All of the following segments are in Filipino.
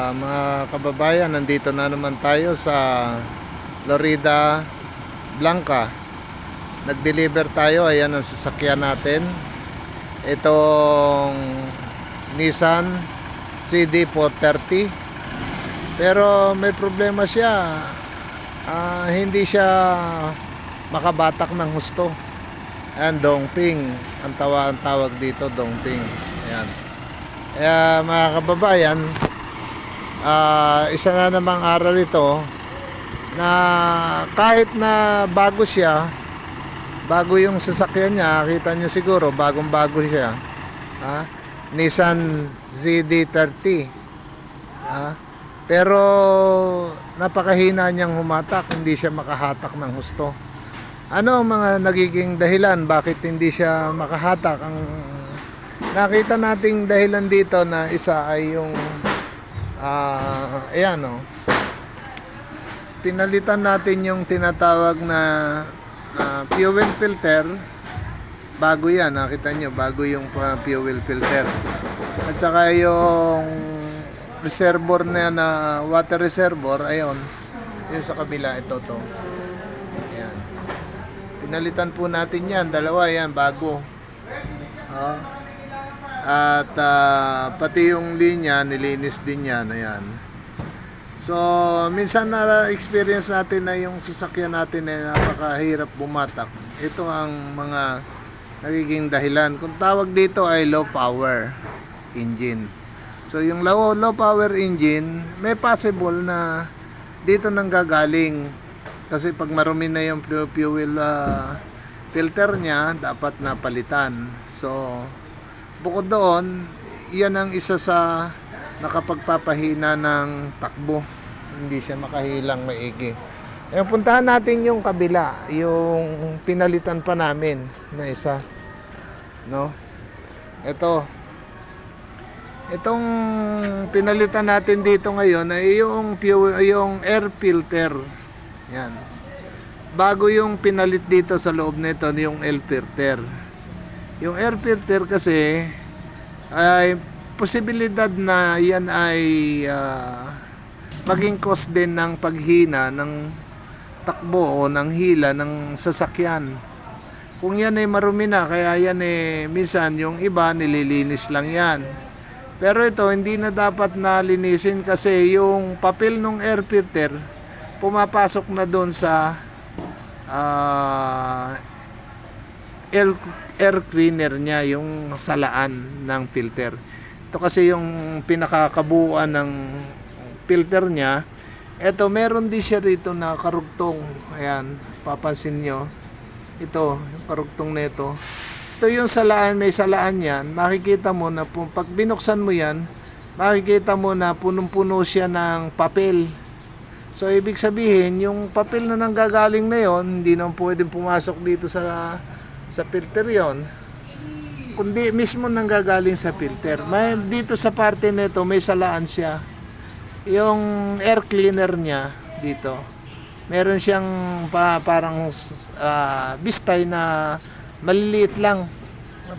Mga kababayan, nandito na naman tayo sa Florida Blanca. Nag-deliver tayo, ayan ang sasakyan natin. Itong Nissan CD430. Pero may problema siya. Hindi siya makabatak ng husto. Ayan, dongping ang tawag dito, dongping. Ayan. Kaya mga kababayan, isa na namang aral ito na kahit na bago siya, bago yung sasakyan niya, kita nyo siguro bagong bago siya, Nissan ZD30, pero napakahina niyang humatak, hindi siya makahatak ng husto. Ano ang mga nagiging dahilan bakit hindi siya makahatak? Ang nakita nating dahilan dito na isa ay yung ayan pinalitan natin yung tinatawag na fuel filter. Bago yan, nakita nyo, bago yung fuel filter. At saka yung reservoir na water reservoir, ayun, yun sa kabila, ito to. Ayan, pinalitan po natin yan, dalawa yan, bago. At pati yung linya, nilinis din yan, ayan. So, minsan na-experience natin na yung sasakyan natin ay napakahirap bumatak. Ito ang mga nagiging dahilan. Kung tawag dito ay low power engine. So, yung low power engine, may possible na dito nang gagaling. Kasi pag marumi na yung fuel filter niya, dapat napalitan. So, bukod doon, yan ang isa sa nakapagpapahina ng takbo. Hindi siya makahilang maigi. Puntahan natin yung kabila, yung pinalitan pa namin na isa. No? Itong pinalitan natin dito ngayon ay yung air filter. Yan. Bago yung pinalit dito sa loob nito, yung air filter. Yung air filter kasi ay posibilidad na yan ay maging cause din ng paghina ng takbo o ng hila ng sasakyan. Kung yan ay marumi na, kaya yan minsan yung iba nililinis lang yan. Pero ito hindi na dapat nalinisin kasi yung papel ng air filter pumapasok na doon sa air cleaner niya, yung salaan ng filter. Ito kasi yung pinakakabuuan ng filter niya. Ito, meron din siya rito na karugtong. Ayan, papansin nyo. Ito, yung karugtong nito. Ito yung salaan, may salaan yan. Makikita mo na pag binuksan mo yan, makikita mo na punong-puno siya ng papel. So, ibig sabihin, yung papel na nanggagaling na yon, hindi naman pwedeng pumasok dito sa filter yon, kundi mismo nanggagaling sa filter. May dito sa parte nito may salaan siya. Yung air cleaner niya dito, meron siyang parang bistay na maliliit lang,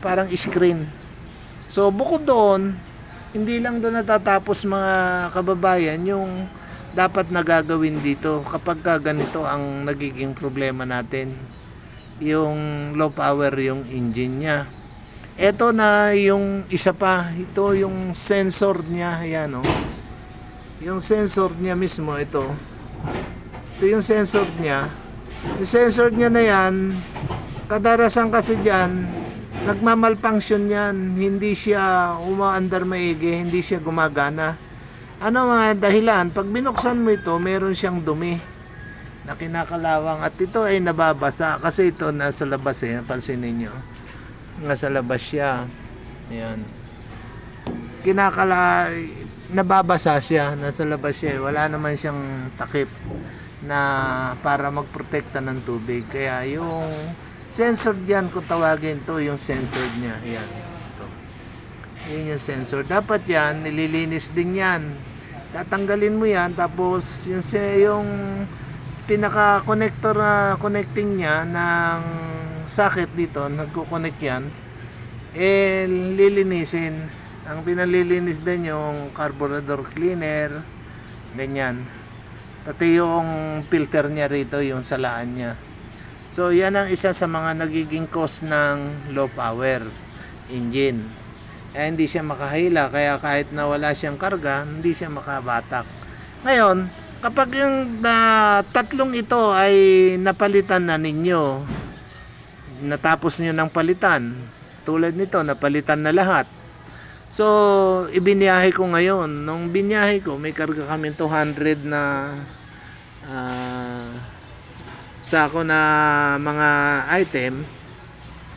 parang screen. So bukod doon, hindi lang doon natatapos mga kababayan yung dapat nagagawin dito kapag ganito ang nagiging problema natin. Yung low power yung engine niya. Ito na yung isa pa, ito yung sensor niya, ayan yung sensor niya mismo, ito yung sensor niya. Yung sensor niya na yan, kadalasan kasi dyan nagmamalfunction yan, hindi siya umaandar maigi, hindi siya gumagana. Ano mga dahilan? Pag binuksan mo ito, meron siyang dumi na kinakalawang at ito ay nababasa kasi ito nasa labas pansin ninyo, nasa labas siya. Ayan. Nababasa siya, nasa labas siya. Wala naman siyang takip na para magprotekta ng tubig. Kaya yung sensor diyan, kung tawagin to, yung sensor niya. Ayan. Ito. Yun yung sensor. Dapat yan, nililinis din yan. Tatanggalin mo yan, tapos yung pinaka-connector na connecting niya ng socket dito, nagko-connect yan, lilinisin. Ang pinalilinis din yung carburetor cleaner, ganyan. Pati yung filter niya rito, yung salaan niya. So yan ang isa sa mga nagiging cause ng low power engine. Hindi siya makahila, kaya kahit na wala siyang karga, hindi siya makabatak. Ngayon, kapag yung tatlong ito ay napalitan na ninyo, natapos nyo ng palitan, tulad nito, napalitan na lahat. So, ibiniyahe ko ngayon. Nung biniyahe ko, may karga kami 200 na sako na mga item.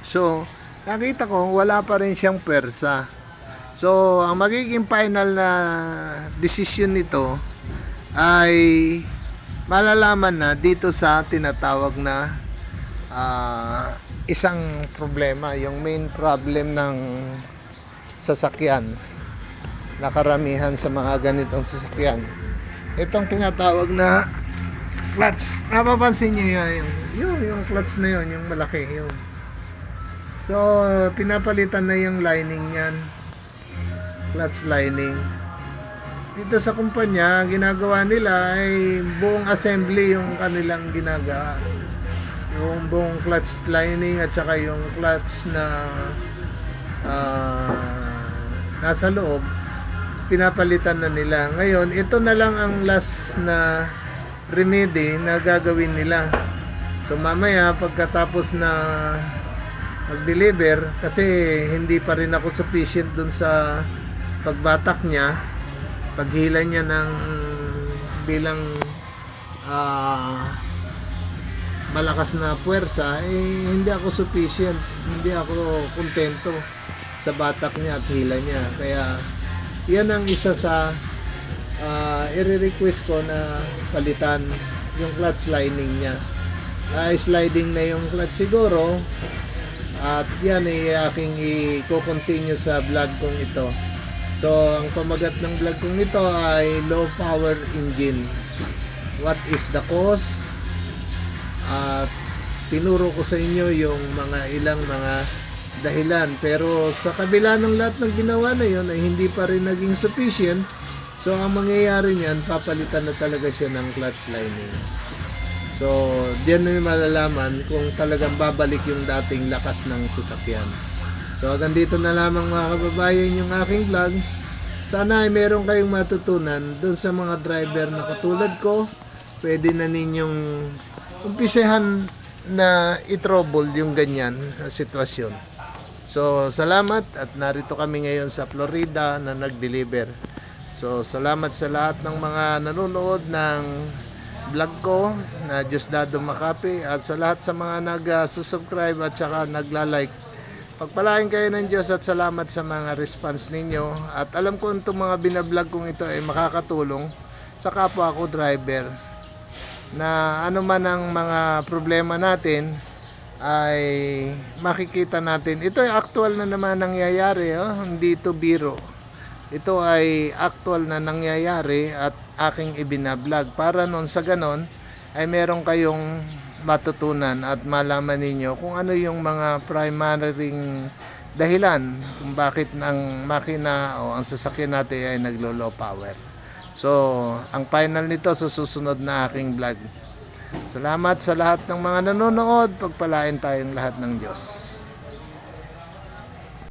So, nakita ko wala pa rin siyang pwersa. So, ang magiging final na decision nito ay malalaman na dito sa tinatawag na isang problema, yung main problem ng sasakyan na karamihan sa mga ganitong sasakyan. Itong tinatawag na clutch. Napapansin nyo yan, yung clutch na yun, yung malaki yun. So, pinapalitan na yung lining yan, clutch lining. Dito sa kumpanya, ginagawa nila ay buong assembly yung kanilang ginagawa. Yung buong clutch lining at saka yung clutch na nasa loob, pinapalitan na nila. Ngayon, ito na lang ang last na remedy na gagawin nila. So mamaya pagkatapos na mag-deliver, kasi hindi pa rin ako sufficient dun sa pagbatak niya, paghila niya ng bilang malakas na puwersa, hindi ako sufficient, hindi ako kontento sa batak niya at hila niya. Kaya yan ang isa sa i-request ko na palitan yung clutch lining niya. Sliding na yung clutch siguro, at yan ay aking i-continue sa vlog kong ito. So ang pamagat ng vlog kong ito ay low power engine, what is the cause, at tinuro ko sa inyo yung ilang mga dahilan. Pero sa kabila ng lahat ng ginawa na yun ay hindi pa rin naging sufficient. So ang mangyayari niyan, papalitan na talaga siya ng clutch lining. So diyan na malalaman kung talagang babalik yung dating lakas ng sasakyan. So hanggang dito na lamang mga kababayan yung aking vlog. Sana ay meron kayong matutunan dun sa mga driver na katulad ko. Pwede na ninyong umpisahan na i-trouble yung ganyan na sitwasyon. So salamat, at narito kami ngayon sa Florida na nag-deliver. So salamat sa lahat ng mga nanonood ng vlog ko na Diosdado Makati, at sa lahat sa mga nag-subscribe at saka nagla-like. Pagpalain kayo ng Diyos at salamat sa mga response ninyo. At alam ko itong mga binablog kong ito ay makakatulong sa kapwa ko driver, na ano man ang mga problema natin ay makikita natin. Ito ay actual na naman nangyayari, hindi ito biro. Ito ay actual na nangyayari at aking ibinablog para noon sa ganon ay meron kayong matutunan at malaman ninyo kung ano yung mga primary dahilan kung bakit ang makina o ang sasakyan natin ay naglo-low power. So, ang final nito sa susunod na aking vlog. Salamat sa lahat ng mga nanonood. Pagpalain tayong lahat ng Diyos.